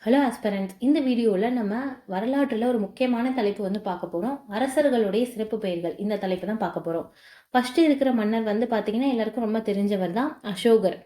Hello ஆஸ்பரண்ட்ஸ், இந்த வீடியோவில் நம்ம வரலாற்றில் ஒரு முக்கியமான தலைப்பு பார்க்க போகிறோம். அரசர்களுடைய சிறப்பு பெயர்கள், இந்த தலைப்பு தான் பார்க்க போகிறோம். ஃபஸ்ட்டு இருக்கிற மன்னர் பார்த்தீங்கன்னா எல்லாருக்கும் ரொம்ப தெரிஞ்சவர் தான் அசோகர்.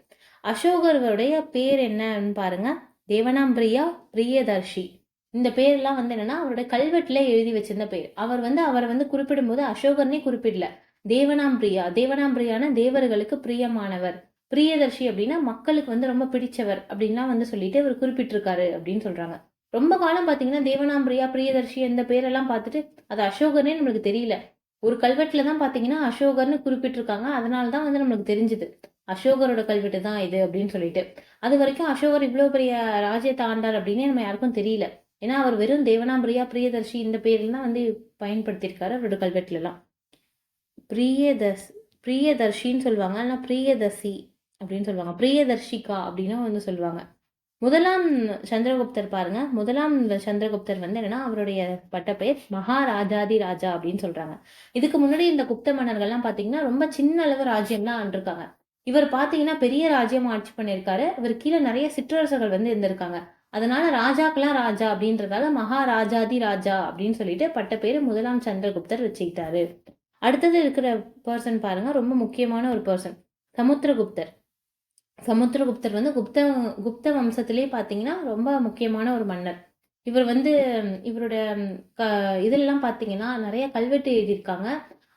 அசோகருடைய பேர் என்னன்னு பாருங்க, தேவனாம்பிரியா பிரியதர்ஷி. இந்த பேர்லாம் என்னன்னா அவருடைய கல்வெட்டில் எழுதி வச்சிருந்த பேர். அவரை குறிப்பிடும்போது அசோகர்னே குறிப்பிடல, தேவனாம்பிரியா. தேவனாம்பிரியான தேவர்களுக்கு பிரியமானவர், பிரியதர்ஷி அப்படின்னா மக்களுக்கு ரொம்ப பிடிச்சவர் அப்படின்லாம் சொல்லிட்டு அவர் குறிப்பிட்டிருக்காரு அப்படின்னு சொல்றாங்க. ரொம்ப காலம் பாத்தீங்கன்னா தேவனாம்பிரியா பிரியதர்ஷி இந்த பேரெல்லாம் பார்த்துட்டு அது அசோகர்னே நம்மளுக்கு தெரியல. ஒரு கல்வெட்டுல தான் பாத்தீங்கன்னா அசோகர்னு குறிப்பிட்டிருக்காங்க. அதனாலதான் நம்மளுக்கு தெரிஞ்சது அசோகரோட கல்வெட்டு தான் இது அப்படின்னு சொல்லிட்டு. அது வரைக்கும் அசோகர் இவ்வளவு பெரிய ராஜ்யத்தை ஆண்டார் அப்படின்னு நம்ம யாருக்கும் தெரியல. ஏன்னா அவர் வெறும் தேவனாம்பிரியா பிரியதர்ஷி இந்த பேர்ல தான் பயன்படுத்தியிருக்காரு அவரோட கல்வெட்டுல எல்லாம். பிரியதர்ஷின்னு சொல்லுவாங்க, ஆனா பிரியதசி அப்படின்னு சொல்லுவாங்க. பிரியதர்ஷிகா அப்படின்னு சொல்லுவாங்க. முதலாம் சந்திரகுப்தர் பாருங்க, முதலாம் சந்திரகுப்தர் என்னன்னா அவருடைய பட்டப்பெயர் மகாராஜாதி ராஜா அப்படின்னு சொல்றாங்க. இதுக்கு முன்னாடி இந்த குப்த மன்னர்கள்லாம் பாத்தீங்கன்னா ரொம்ப சின்ன அளவு ராஜ்யம் தான் ஆண்டிருக்காங்க. இவர் பாத்தீங்கன்னா பெரிய ராஜ்யம் ஆட்சி பண்ணியிருக்காரு. இவர் கீழே நிறைய சிற்றரசர்கள் இருந்திருக்காங்க. அதனால ராஜாக்கெல்லாம் ராஜா அப்படின்றதால மகாராஜாதி ராஜா அப்படின்னு சொல்லிட்டு பட்டப்பேரு முதலாம் சந்திரகுப்தர் வச்சுக்கிட்டாரு. அடுத்தது இருக்கிற பர்சன் பாருங்க, ரொம்ப முக்கியமான ஒரு பர்சன், சமுத்திரகுப்தர். சமுத்திரகுப்தர் குப்த வம்சத்திலே பாத்தீங்கன்னா ரொம்ப முக்கியமான ஒரு மன்னர். இவர் இவரோட இதெல்லாம் பாத்தீங்கன்னா நிறைய கல்வெட்டு எழுதியிருக்காங்க.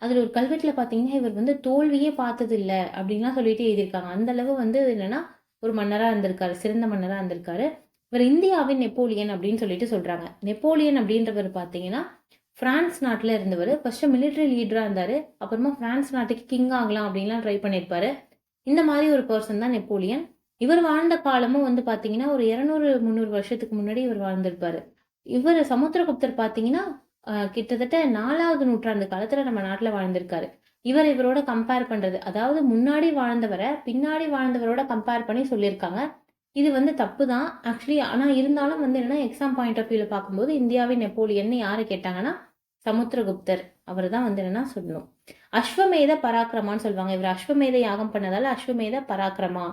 அதுல ஒரு கல்வெட்டுல பாத்தீங்கன்னா இவர் தோல்வியே பார்த்தது இல்லை அப்படின்லாம் சொல்லிட்டு எழுதியிருக்காங்க. அந்த அளவு என்னன்னா ஒரு மன்னரா இருந்திருக்காரு, சிறந்த மன்னரா இருந்திருக்காரு. இவர் இந்தியாவின் நெப்போலியன் அப்படின்னு சொல்லிட்டு சொல்றாங்க. நெப்போலியன் அப்படின்றவர் பாத்தீங்கன்னா பிரான்ஸ் நாட்டுல இருந்தவர். ஃபர்ஸ்ட் மிலிட்டரி லீடரா இருந்தாரு. அப்புறமா பிரான்ஸ் நாட்டுக்கு கிங் ஆகலாம் அப்படின்லாம் ட்ரை பண்ணியிருப்பாரு. இந்த மாதிரி ஒரு பர்சன் தான் நெப்போலியன். இவர் வாழ்ந்த காலமும் பாத்தீங்கன்னா ஒரு 200-300 வருஷத்துக்கு முன்னாடி இவர் வாழ்ந்திருப்பாரு. இவர் சமுத்திரகுப்தர் பாத்தீங்கன்னா கிட்டத்தட்ட 4வது நூற்றாண்டு காலத்துல நம்ம நாட்டுல வாழ்ந்திருக்காரு. இவரோட கம்பேர் பண்றது, அதாவது முன்னாடி வாழ்ந்தவரை பின்னாடி வாழ்ந்தவரோட கம்பேர் பண்ணி சொல்லியிருக்காங்க. இது தப்பு தான் ஆக்சுவலி. ஆனா இருந்தாலும் என்னன்னா எக்ஸாம் பாயிண்ட் ஆஃப் வியூல பார்க்கும்போது இந்தியாவின் நெப்போலியன் யாரை கேட்டாங்கன்னா சமுத்திரகுப்தர் அவர் தான் என்னன்னா சொல்லணும். அஸ்வமேத பராக்கிரமான்னு சொல்லுவாங்க. இவர் அஸ்வமேத யாகம் பண்ணதால அஸ்வமேத பராக்கிரமா.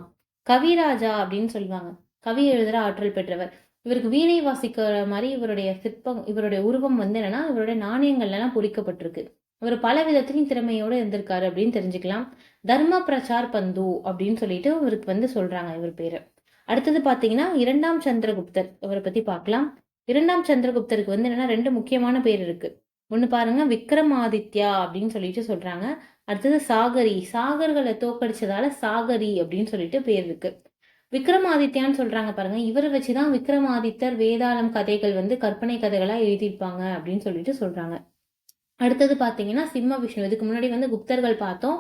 கவிராஜா அப்படின்னு சொல்லுவாங்க, கவி எழுதுற ஆற்றல் பெற்றவர். இவருக்கு வீணை வாசிக்கிற மாதிரி இவருடைய சிற்பம், இவருடைய உருவம் என்னன்னா இவருடைய நாணயங்கள்ல எல்லாம் பொறிக்கப்பட்டிருக்கு. இவர் பல விதத்திலையும் திறமையோட இருந்திருக்காரு அப்படின்னு தெரிஞ்சுக்கலாம். தர்ம பிரச்சார் பந்து அப்படின்னு சொல்லிட்டு இவருக்கு சொல்றாங்க இவர் பேரு. அடுத்தது பாத்தீங்கன்னா 2ஆம் சந்திரகுப்தர், இவரை பத்தி பார்க்கலாம். 2ஆம் சந்திரகுப்தருக்கு என்னன்னா 2 முக்கியமான பேர் இருக்கு. ஒண்ணு பாருங்க, விக்ரமாதித்யா அப்படின்னு சொல்லிட்டு சொல்றாங்க. அடுத்தது சாகரி, சாகர்களை தோக்கடிச்சதால சாகரி அப்படின்னு சொல்லிட்டு பேர் இருக்கு. விக்ரமாதித்யான்னு சொல்றாங்க பாருங்க, இவரை வச்சுதான் விக்ரமாதித்தர் வேதாளம் கதைகள் கற்பனை கதைகளா எழுதியிருப்பாங்க அப்படின்னு சொல்லிட்டு சொல்றாங்க. அடுத்தது பாத்தீங்கன்னா சிம்ம விஷ்ணு. இதுக்கு முன்னாடி குப்தர்கள் பார்த்தோம்.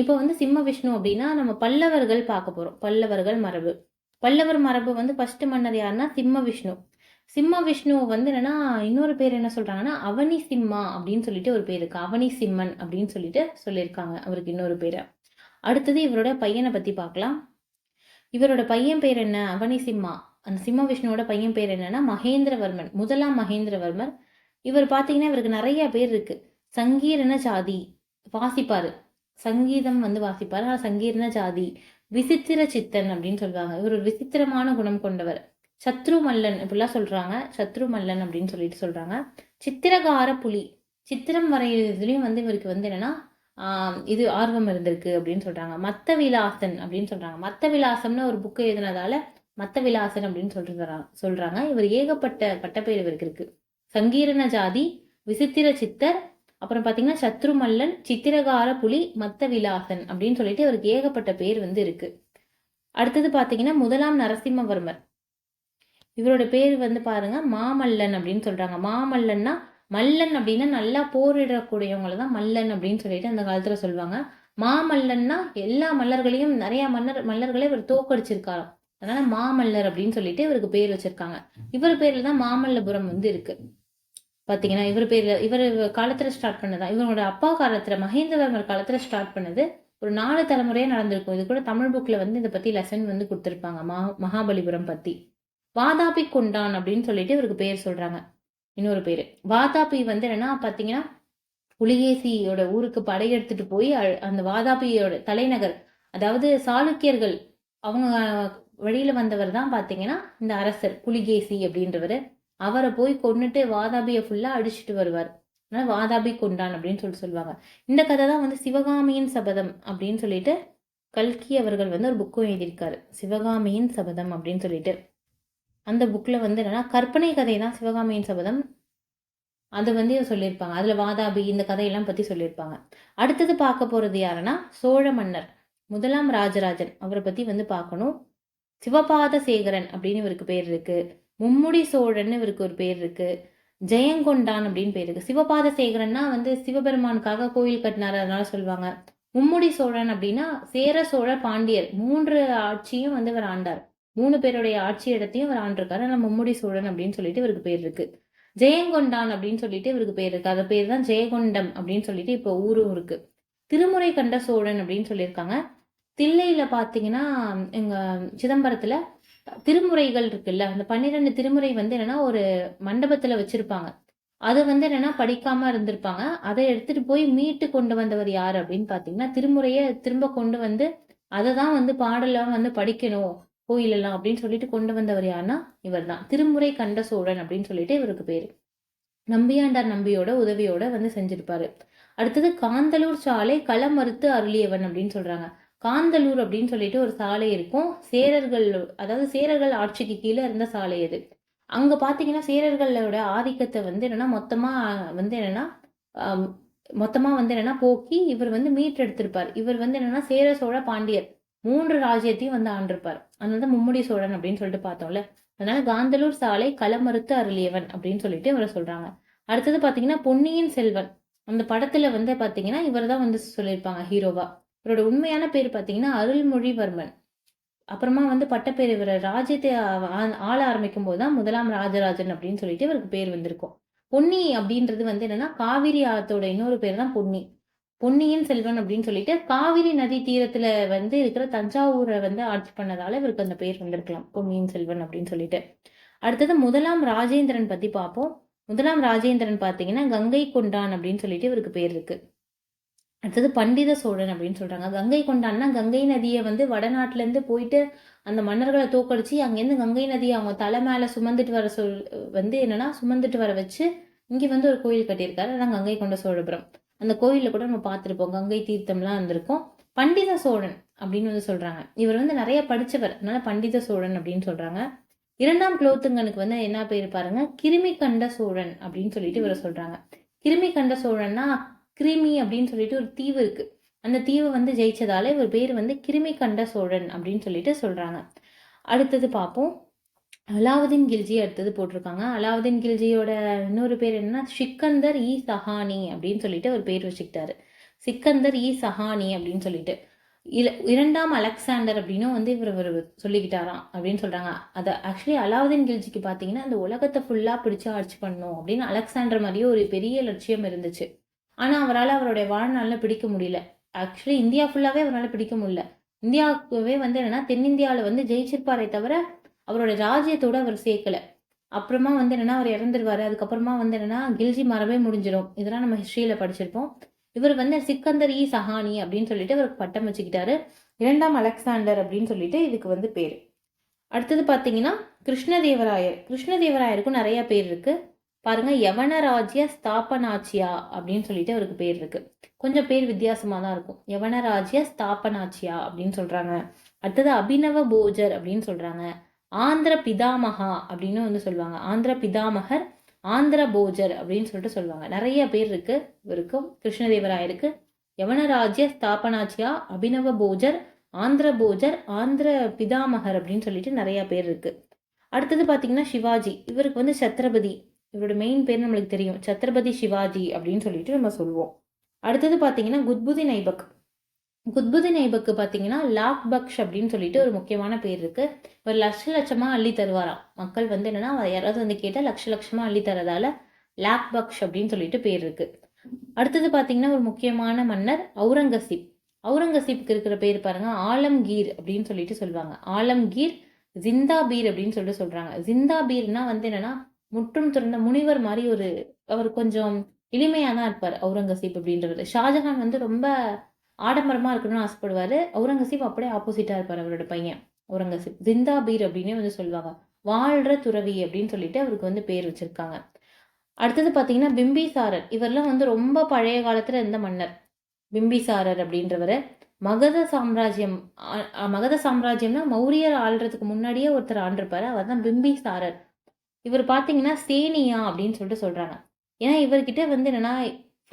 இப்போ சிம்ம விஷ்ணு அப்படின்னா நம்ம பல்லவர்கள் பார்க்க போறோம். பல்லவர்கள் மரபு. பல்லவர் மரபு ஃபர்ஸ்ட் மன்னர் யாருன்னா சிம்ம விஷ்ணு. சிம்ம விஷ்ணு என்னன்னா இன்னொரு பேர் என்ன சொல்றாங்கன்னா அவனி சிம்மா அப்படின்னு சொல்லிட்டு ஒரு பேர் இருக்கு. அவனி சிம்மன் அப்படின்னு சொல்லிட்டு சொல்லியிருக்காங்க அவருக்கு இன்னொரு பேரை. அடுத்தது இவரோட பையனை பத்தி பார்க்கலாம். இவரோட பையன் பேர் என்ன, அவனி சிம்மா. அந்த சிம்ம விஷ்ணுவோட பையன் பேர் என்னன்னா மகேந்திரவர்மன், முதலாம் மகேந்திரவர்மர். இவர் பாத்தீங்கன்னா இவருக்கு நிறைய பேர் இருக்கு. சங்கீரண ஜாதி வாசிப்பாரு, சங்கீதம் வாசிப்பாரு, சங்கீரண ஜாதி. விசித்திர சித்தன் அப்படின்னு சொல்லுவாங்க, இவர் ஒரு விசித்திரமான குணம் கொண்டவர். சத்ரு மல்லன் இப்படிலாம் சொல்றாங்க, சத்ரு மல்லன் அப்படின்னு சொல்லிட்டு சொல்றாங்க. சித்திரகார புலி, சித்திரம் வரைகிறதுலயும் இவருக்கு என்னன்னா இது ஆர்வம் இருந்திருக்கு அப்படின்னு சொல்றாங்க. மத்த விலாசன் அப்படின்னு சொல்றாங்க. மத்த விலாசம்னு ஒரு புக்கு எழுதினதால மத்த விலாசன் அப்படின்னு சொல்றாங்க. இவர் ஏகப்பட்ட பட்டப்பேர் இவருக்கு இருக்கு. சங்கீரண ஜாதி, விசித்திர சித்தர், அப்புறம் பாத்தீங்கன்னா சத்ருமல்லன், சித்திரகார புலி, மத்த விலாசன் அப்படின்னு சொல்லிட்டு இவருக்கு ஏகப்பட்ட பேர் இருக்கு. அடுத்தது பாத்தீங்கன்னா முதலாம் நரசிம்மவர்மர். இவரோட பேர் பாருங்க மாமல்லன் அப்படின்னு சொல்றாங்க. மாமல்லன்னா மல்லன் அப்படின்னா நல்லா போரிடக்கூடியவங்களை தான் மல்லன் அப்படின்னு சொல்லிட்டு அந்த காலத்துல சொல்லுவாங்க. மாமல்லன்னா எல்லா மல்லர்களையும் நிறைய மல்லர்களை இவர் தோக்கடிச்சிருக்காரு. அதனால மாமல்லர் அப்படின்னு சொல்லிட்டு இவருக்கு பேர் வச்சிருக்காங்க. இவர் பேர்ல தான் மாமல்லபுரம் இருக்கு. பாத்தீங்கன்னா இவர் காலத்துல ஸ்டார்ட் பண்ணதான். இவரோட அப்பா காலத்துல மகேந்திரவர்மர் காலத்துல ஸ்டார்ட் பண்ணது. ஒரு 4 தலைமுறையா நடந்திருக்கும். இது கூட தமிழ் புக்ல இதை பத்தி லெசன் கொடுத்திருப்பாங்க, மகாபலிபுரம் பத்தி. வாதாபி கொண்டான் அப்படின்னு சொல்லிட்டு இவருக்கு பேர் சொல்றாங்க. இன்னொரு பேரு வாதாபி என்னன்னா பாத்தீங்கன்னா புலிகேசியோட ஊருக்கு படையெடுத்துட்டு போய் அந்த வாதாபியோட தலைநகர், அதாவது சாளுக்கியர்கள் அவங்க வழியில வந்தவர் தான் பாத்தீங்கன்னா இந்த அரசர் புலிகேசி அப்படின்றவர். அவரை போய் கொன்னுட்டு வாதாபியை ஃபுல்லா அடிச்சுட்டு வருவார். அதனால வாதாபி கொண்டான் அப்படின்னு சொல்லுவாங்க. இந்த கதை தான் வந்து சிவகாமியின் சபதம் அப்படின்னு சொல்லிட்டு கல்கி அவர்கள் வந்து ஒரு புக்கும் எழுதியிருக்காரு, சிவகாமியின் சபதம் அப்படின்னு சொல்லிட்டு. அந்த புக்ல வந்து என்னன்னா கற்பனை கதை தான் சிவகாமியின் சபதம். அது வந்து சொல்லியிருப்பாங்க. அதுல வாதாபி இந்த கதையெல்லாம் பத்தி சொல்லியிருப்பாங்க. அடுத்தது பார்க்க போறது யாருன்னா சோழ மன்னர் முதலாம் ராஜராஜன். அவரை பத்தி வந்து பார்க்கணும். சிவபாத சேகரன் அப்படின்னு இவருக்கு பேர் இருக்கு. மும்முடி சோழன் இவருக்கு ஒரு பேர் இருக்கு. ஜெயங்கொண்டான் அப்படின்னு பேர் இருக்கு. சிவபாத சேகரன்னா வந்து சிவபெருமானுக்காக கோயில் கட்டினாரு, அதனால சொல்லுவாங்க. மும்முடி சோழன் அப்படின்னா சேர சோழ பாண்டியர் 3 ஆட்சியும் வந்து இவர் ஆண்டார். 3 பேருடைய ஆட்சி இடத்தையும் இவர் ஆண்டிருக்காரு. ஆனால் மும்முடி சோழன் அப்படின்னு சொல்லிட்டு இவருக்கு பேர் இருக்கு. ஜெயங்கொண்டான் அப்படின்னு சொல்லிட்டு இவருக்கு பேர் இருக்கு. அது பேர் தான் ஜெயங்கொண்டம் அப்படின்னு சொல்லிட்டு இப்போ ஊரும் இருக்கு. திருமுறை கண்ட சோழன் அப்படின்னு சொல்லியிருக்காங்க. தில்லையில பாத்தீங்கன்னா எங்க சிதம்பரத்துல திருமுறைகள் இருக்குல்ல, அந்த 12 திருமுறை வந்து என்னன்னா ஒரு மண்டபத்துல வச்சிருப்பாங்க. அதை வந்து என்னன்னா படிக்காம இருந்திருப்பாங்க. அதை எடுத்துட்டு போய் மீட்டு கொண்டு வந்தவர் யாரு அப்படின்னு பாத்தீங்கன்னா, திருமுறைய திரும்ப கொண்டு வந்து அதை தான் வந்து பாடலாம் வந்து படிக்கணும் கோயிலெல்லாம் அப்படின்னு சொல்லிட்டு கொண்டு வந்தவர் யாருன்னா இவர் தான். திருமுறை கண்ட சோழன் அப்படின்னு சொல்லிட்டு இவருக்கு பேரு. நம்பியாண்டார் நம்பியோட உதவியோட வந்து செஞ்சிருப்பாரு. அடுத்தது காந்தலூர் சாலை களம் மறுத்து அருளியவன் அப்படின்னு சொல்றாங்க. காந்தலூர் அப்படின்னு சொல்லிட்டு ஒரு சாலை இருக்கும். சேரர்கள், அதாவது சேரர்கள் ஆட்சிக்கு கீழே இருந்த சாலை அது. அங்க பாத்தீங்கன்னா சேரர்களோட ஆதிக்கத்தை வந்து என்னன்னா மொத்தமா வந்து என்னன்னா மொத்தமா வந்து என்னன்னா போக்கி இவர் வந்து மீட்டெடுத்திருப்பார். இவர் வந்து என்னன்னா சேர சோழ பாண்டியர் 3 ராஜ்யத்தையும் வந்து ஆண்டிருப்பார். அதனால மும்முடி சோழன் அப்படின்னு சொல்லிட்டு பார்த்தோம்ல. அதனால காந்தலூர் சாலை களமறுத்து அருளியவன் அப்படின்னு சொல்லிட்டு இவரை சொல்றாங்க. அடுத்தது பாத்தீங்கன்னா பொன்னியின் செல்வன். அந்த படத்துல வந்து பாத்தீங்கன்னா இவர் தான் வந்து சொல்லியிருப்பாங்க ஹீரோவா. இவரோட உண்மையான பேர் பாத்தீங்கன்னா அருள்மொழிவர்மன். அப்புறமா வந்து பட்டப்பேர் இவர் ராஜ்யத்தை ஆள ஆரம்பிக்கும் போதுதான் முதலாம் ராஜராஜன் அப்படின்னு சொல்லிட்டு இவருக்கு பேர் வந்திருக்கும். பொன்னி அப்படின்றது வந்து என்னன்னா காவிரி ஆத்தோட இன்னொரு பேர் தான் பொன்னி. பொன்னியின் செல்வன் அப்படின்னு சொல்லிட்டு காவிரி நதி தீரத்துல வந்து இருக்கிற தஞ்சாவூரை வந்து ஆட்சி பண்ணதால இவருக்கு அந்த பேர் வந்திருக்கலாம், பொன்னியின் செல்வன் அப்படின்னு சொல்லிட்டு. அடுத்தது முதலாம் ராஜேந்திரன் பத்தி பார்ப்போம். முதலாம் ராஜேந்திரன் பாத்தீங்கன்னா கங்கை கொண்டான் அப்படின்னு சொல்லிட்டு இவருக்கு பேர் இருக்கு. அடுத்தது பண்டித சோழன் அப்படின்னு சொல்றாங்க. கங்கை கொண்டான்னா கங்கை நதியை வந்து வடநாட்டுல இருந்து போயிட்டு அந்த மன்னர்களை தோக்கடிச்சு அங்கேருந்து கங்கை நதியை அவங்க தலை மேல சுமந்துட்டு வர வந்து என்னன்னா சுமந்துட்டு வர வச்சு இங்க வந்து ஒரு கோயில் கட்டியிருக்காரு. அதான் கங்கை கொண்ட சோழபுரம். அந்த கோயில்ல கூட நம்ம பார்த்திருப்போம், கங்கை தீர்த்தம்லாம் இருந்திருக்கும். பண்டித சோழன் அப்படின்னு வந்து சொல்றாங்க. இவர் வந்து நிறைய படிச்சவர், அதனால பண்டித சோழன் அப்படின்னு சொல்றாங்க. 2ஆம் குலோத்துங்கனுக்கு வந்து என்ன பேர் பாருங்க, கிருமி கண்ட சோழன் அப்படின்னு சொல்லிட்டு இவரை சொல்றாங்க. கிருமி கண்ட சோழன்னா கிருமி அப்படின்னு சொல்லிட்டு ஒரு தீவு இருக்கு. அந்த தீவை வந்து ஜெயிச்சதால இவர் பேர் வந்து கிருமி கண்ட சோழன் அப்படின்னு சொல்லிட்டு சொல்றாங்க. அடுத்தது பார்ப்போம். அலாவுதீன் கில்ஜி அடுத்தது போட்டிருக்காங்க. அலாவுதீன் கில்ஜியோட இன்னொரு பேர் என்னன்னா சிக்கந்தர் இ சஹானி அப்படின்னு சொல்லிட்டு ஒரு பேர் வச்சுக்கிட்டாரு. சிக்கந்தர் இ சஹானி அப்படின்னு சொல்லிட்டு. 2ஆம் அலெக்சாண்டர் அப்படின்னும் வந்து இவர் சொல்லிக்கிட்டாராம் அப்படின்னு சொல்றாங்க. அதை ஆக்சுவலி அலாவுதீன் கில்ஜிக்கு பாத்தீங்கன்னா அந்த உலகத்தை ஃபுல்லா பிடிச்சு ஆட்சி பண்ணணும் அப்படின்னு அலெக்சாண்டர் மாதிரியே ஒரு பெரிய லட்சியம் இருந்துச்சு. ஆனா அவரால் அவருடைய வாழ்நாள்ல பிடிக்க முடியல. ஆக்சுவலி இந்தியா ஃபுல்லாவே அவரால் பிடிக்க முடியல. இந்தியாவுக்குவே வந்து என்னன்னா தென்னிந்தியாவில வந்து ஜெயிச்சிருப்பாரே தவிர அவரோட ராஜ்யத்தோட அவர் சேர்க்கல. அப்புறமா வந்து என்னன்னா அவர் இறந்துருவாரு. அதுக்கப்புறமா வந்து என்னன்னா கில்ஜி மரபே முடிஞ்சிடும். இதெல்லாம் நம்ம ஹிஸ்டரியில படிச்சிருப்போம். இவர் வந்து சிக்கந்தர் இ சஹானி அப்படின்னு சொல்லிட்டு அவருக்கு பட்டம் வச்சுக்கிட்டாரு. 2ஆம் அலெக்சாண்டர் அப்படின்னு சொல்லிட்டு இதுக்கு வந்து பேரு. அடுத்தது பாத்தீங்கன்னா கிருஷ்ணதேவராயர். கிருஷ்ணதேவராயருக்கும் நிறைய பேர் இருக்கு பாருங்க. யவனராஜ்ய ஸ்தாபனாச்சியா அப்படின்னு சொல்லிட்டு அவருக்கு பேர் இருக்கு. கொஞ்சம் பேர் வித்தியாசமா தான் இருக்கும். யவனராஜ்ய ஸ்தாபனாச்சியா அப்படின்னு சொல்றாங்க. அடுத்தது அபினவ போஜர் அப்படின்னு சொல்றாங்க. ஆந்திர பிதாமகா அப்படின்னு வந்து சொல்லுவாங்க. ஆந்திர பிதாமகர், ஆந்திர போஜர் அப்படின்னு சொல்லிட்டு சொல்லுவாங்க. நிறைய பேர் இருக்கு இவருக்கும் கிருஷ்ணதேவராயருக்கு. யவனராஜ்ய ஸ்தாபனாச்சியா, அபினவ போஜர், ஆந்திர போஜர், ஆந்திர பிதாமகர் அப்படின்னு சொல்லிட்டு நிறைய பேர் இருக்கு. அடுத்தது பாத்தீங்கன்னா சிவாஜி. இவருக்கு வந்து சத்ரபதி, இவரோட மெயின் பேர் நம்மளுக்கு தெரியும், சத்ரபதி சிவாஜி அப்படின்னு சொல்லிட்டு நம்ம சொல்லுவோம். அடுத்தது பாத்தீங்கன்னா குத்புதீன் ஐபக். குத்புதீன் ஐபக்கு பாத்தீங்கன்னா லாக் பக்ஷ் அப்படின்னு சொல்லிட்டு ஒரு முக்கியமான பேர் இருக்கு. ஒரு லட்சமா அள்ளி தருவாராம். மக்கள் வந்து என்னன்னா யாராவது வந்து கேட்டா லட்சமா அள்ளி தரதால லாக் பக்ஷ் அப்படின்னு சொல்லிட்டு பேர் இருக்கு. அடுத்தது பாத்தீங்கன்னா ஒரு முக்கியமான மன்னர் அவுரங்கசீப். அவுரங்கசீப்புக்கு இருக்கிற பேர் பாருங்க ஆலம்கீர் அப்படின்னு சொல்லிட்டு சொல்லுவாங்க. ஆலம்கீர், ஜிந்தாபீர் அப்படின்னு சொல்லிட்டு சொல்றாங்க. ஜிந்தாபீர்னா வந்து என்னன்னா முற்றும் துறந்த முனிவர் மாதிரி அவர் கொஞ்சம் எளிமையா தான் இருப்பார் அவுரங்கசீப் அப்படின்றவர். ஷாஜஹான் வந்து ரொம்ப ஆடம்பரமா இருக்கணும்னு ஆசைப்படுவாரு. அவுரங்கசீப் அப்படியே ஆப்போசிட்டா இருப்பார் அவரோட பையன். அவுரங்கசீப். ஜிந்தாபீர் அப்படின்னே வந்து சொல்லுவாங்க. வாழ்ற துறவி அப்படின்னு சொல்லிட்டு அவருக்கு வந்து பேர் வச்சிருக்காங்க. அடுத்தது பார்த்தீங்கன்னா பிம்பிசாரர். இவரெல்லாம் வந்து ரொம்ப பழைய காலத்துல இருந்த மன்னர். பிம்பிசாரர் அப்படின்றவரு மகத சாம்ராஜ்யம் மகத சாம்ராஜ்யம்னா மௌரியர் ஆள்றதுக்கு முன்னாடியே ஒருத்தர் ஆண்டிருப்பாரு. அவர் தான் பிம்பிசாரர். இவர் பார்த்தீங்கன்னா சேனியா அப்படின்னு சொல்லிட்டு சொல்றாங்க. ஏன்னா இவர்கிட்ட வந்து என்னன்னா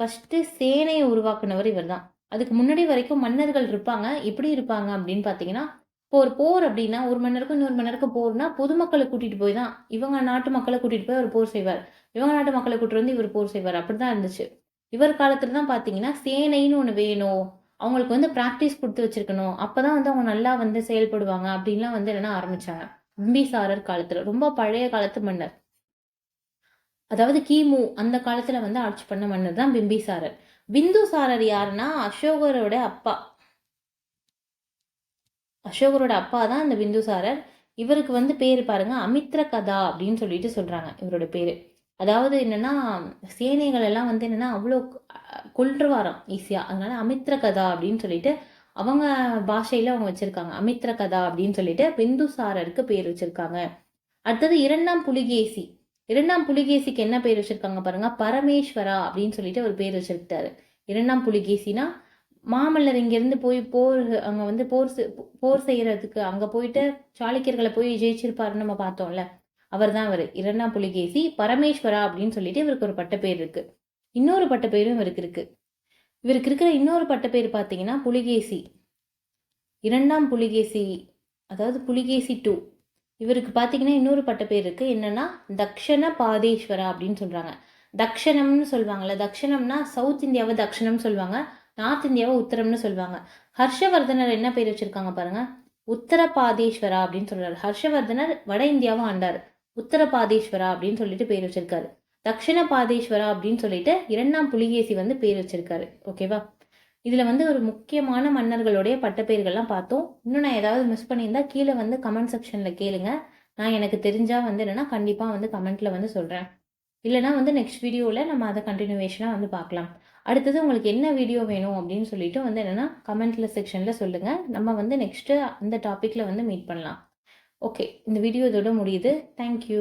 ஃபர்ஸ்ட் சேனையை உருவாக்குனவர் இவர் தான். அதுக்கு முன்னாடி வரைக்கும் மன்னர்கள் இருப்பாங்க. எப்படி இருப்பாங்க அப்படின்னு பார்த்தீங்கன்னா, இப்போ ஒரு போர் அப்படின்னா ஒரு மன்னருக்கும் இன்னொரு மன்னருக்கும் போர்னா பொதுமக்களை கூட்டிட்டு போய் தான் இவங்க நாட்டு மக்களை கூட்டிட்டு போய் அவர் போர் செய்வார். இவங்க நாட்டு மக்களை கூட்டிட்டு வந்து இவர் போர் செய்வார். அப்படிதான் இருந்துச்சு. இவர் காலத்துல தான் பார்த்தீங்கன்னா சேனைன்னு ஒண்ணு வேணும். அவங்களுக்கு வந்து பிராக்டிஸ் குடுத்து வச்சிருக்கணும். அப்பதான் வந்து அவங்க நல்லா வந்து செயல்படுவாங்க அப்படின்லாம் வந்து என்னன்னா ஆரம்பிச்சாங்க. பிம்பிசாரர் காலத்துல. ரொம்ப பழைய காலத்து மன்னர். அதாவது கிமு அந்த காலத்துல வந்து ஆட்சி பண்ண மன்னர் தான் பிம்பிசாரர். பிந்துசாரர் யாருன்னா அசோகரோட அப்பா. அசோகரோட அப்பா தான் இந்த பிந்துசாரர். இவருக்கு வந்து பேரு பாருங்க அமித்ர கதா அப்படின்னு சொல்லிட்டு சொல்றாங்க இவரோட பேரு. அதாவது என்னன்னா சேனைகள் எல்லாம் வந்து என்னன்னா அவ்வளோ கொல்றுவாராம் ஈஸியா. அதனால அமித்ர கதா அப்படின்னு சொல்லிட்டு அவங்க பாஷையில அவங்க வச்சிருக்காங்க. அமித்ர கதா அப்படின்னு சொல்லிட்டு பிந்துசாரருக்கு பேர் வச்சிருக்காங்க. அடுத்தது இரண்டாம் புலிகேசி. இரண்டாம் புலிகேசிக்கு என்ன பேர் வச்சிருக்காங்க பாருங்க, பரமேஸ்வரா அப்படின்னு சொல்லிட்டு ஒரு பேர் வச்சிருக்காரு. இரண்டாம் புலிகேசினா மாமல்லர் இங்கிருந்து போய் போர் அங்க வந்து போர் செய்யறதுக்கு அங்க போயிட்டு சாளுக்கியர்களை போய் ஜெயிச்சிருப்பாருன்னு நம்ம பார்த்தோம்ல, அவர் தான் இவர். இரண்டாம் புலிகேசி பரமேஸ்வரா அப்படின்னு சொல்லிட்டு இவருக்கு ஒரு பட்டப்பேர் இருக்கு. இன்னொரு பட்டப்பேரும் இவருக்கு இருக்கு. இவருக்கு இருக்கிற இன்னொரு பட்டப்பேர் பார்த்தீங்கன்னா புலிகேசி. இரண்டாம் புலிகேசி, அதாவது புலிகேசி 2. இவருக்கு பார்த்தீங்கன்னா இன்னொரு பட்டப்பேர் இருக்கு. என்னன்னா தக்ஷண பாதேஸ்வரா அப்படின்னு சொல்றாங்க. தக்ஷணம்னு சொல்லுவாங்கல்ல, தக்ஷணம்னா சவுத் இந்தியாவை தக்ஷணம் சொல்லுவாங்க, நார்த் இந்தியாவை உத்தரம்னு சொல்லுவாங்க. ஹர்ஷவர்தனர் என்ன பேர் வச்சிருக்காங்க பாருங்க, உத்தரபாதேஸ்வரா அப்படின்னு சொல்றாரு. ஹர்ஷவர்தனர் வட இந்தியாவை ஆண்டார். உத்தரபாதேஸ்வரா அப்படின்னு சொல்லிட்டு பேர் வச்சிருக்காரு. தக்ஷண பாதேஸ்வரா அப்படின்னு சொல்லிட்டு இரண்டாம் புலிகேசி வந்து பேர் வச்சிருக்காரு. ஓகேவா? இதுல வந்து ஒரு முக்கியமான மன்னர்களுடைய பட்டப்பெயர்கள்லாம் பார்த்தோம். இன்னும் நான் ஏதாவது மிஸ் பண்ணியிருந்தா கீழே வந்து கமெண்ட் செக்ஷன்ல கேளுங்க. நான் எனக்கு தெரிஞ்சா வந்து என்னன்னா கண்டிப்பா வந்து கமெண்ட்ல வந்து சொல்றேன். இல்லைனா வந்து நெக்ஸ்ட் வீடியோவில் நம்ம அதை கண்டினியூவேஷனாக வந்து பார்க்கலாம். அடுத்தது உங்களுக்கு என்ன வீடியோ வேணும் அப்படின்னு சொல்லிட்டு வந்து என்னென்னா கமெண்ட்ல செக்ஷனில் சொல்லுங்கள். நம்ம வந்து நெக்ஸ்ட்டு அந்த டாப்பிக்கில் வந்து மீட் பண்ணலாம். ஓகே, இந்த வீடியோ இதோட முடியுது. தேங்க்யூ.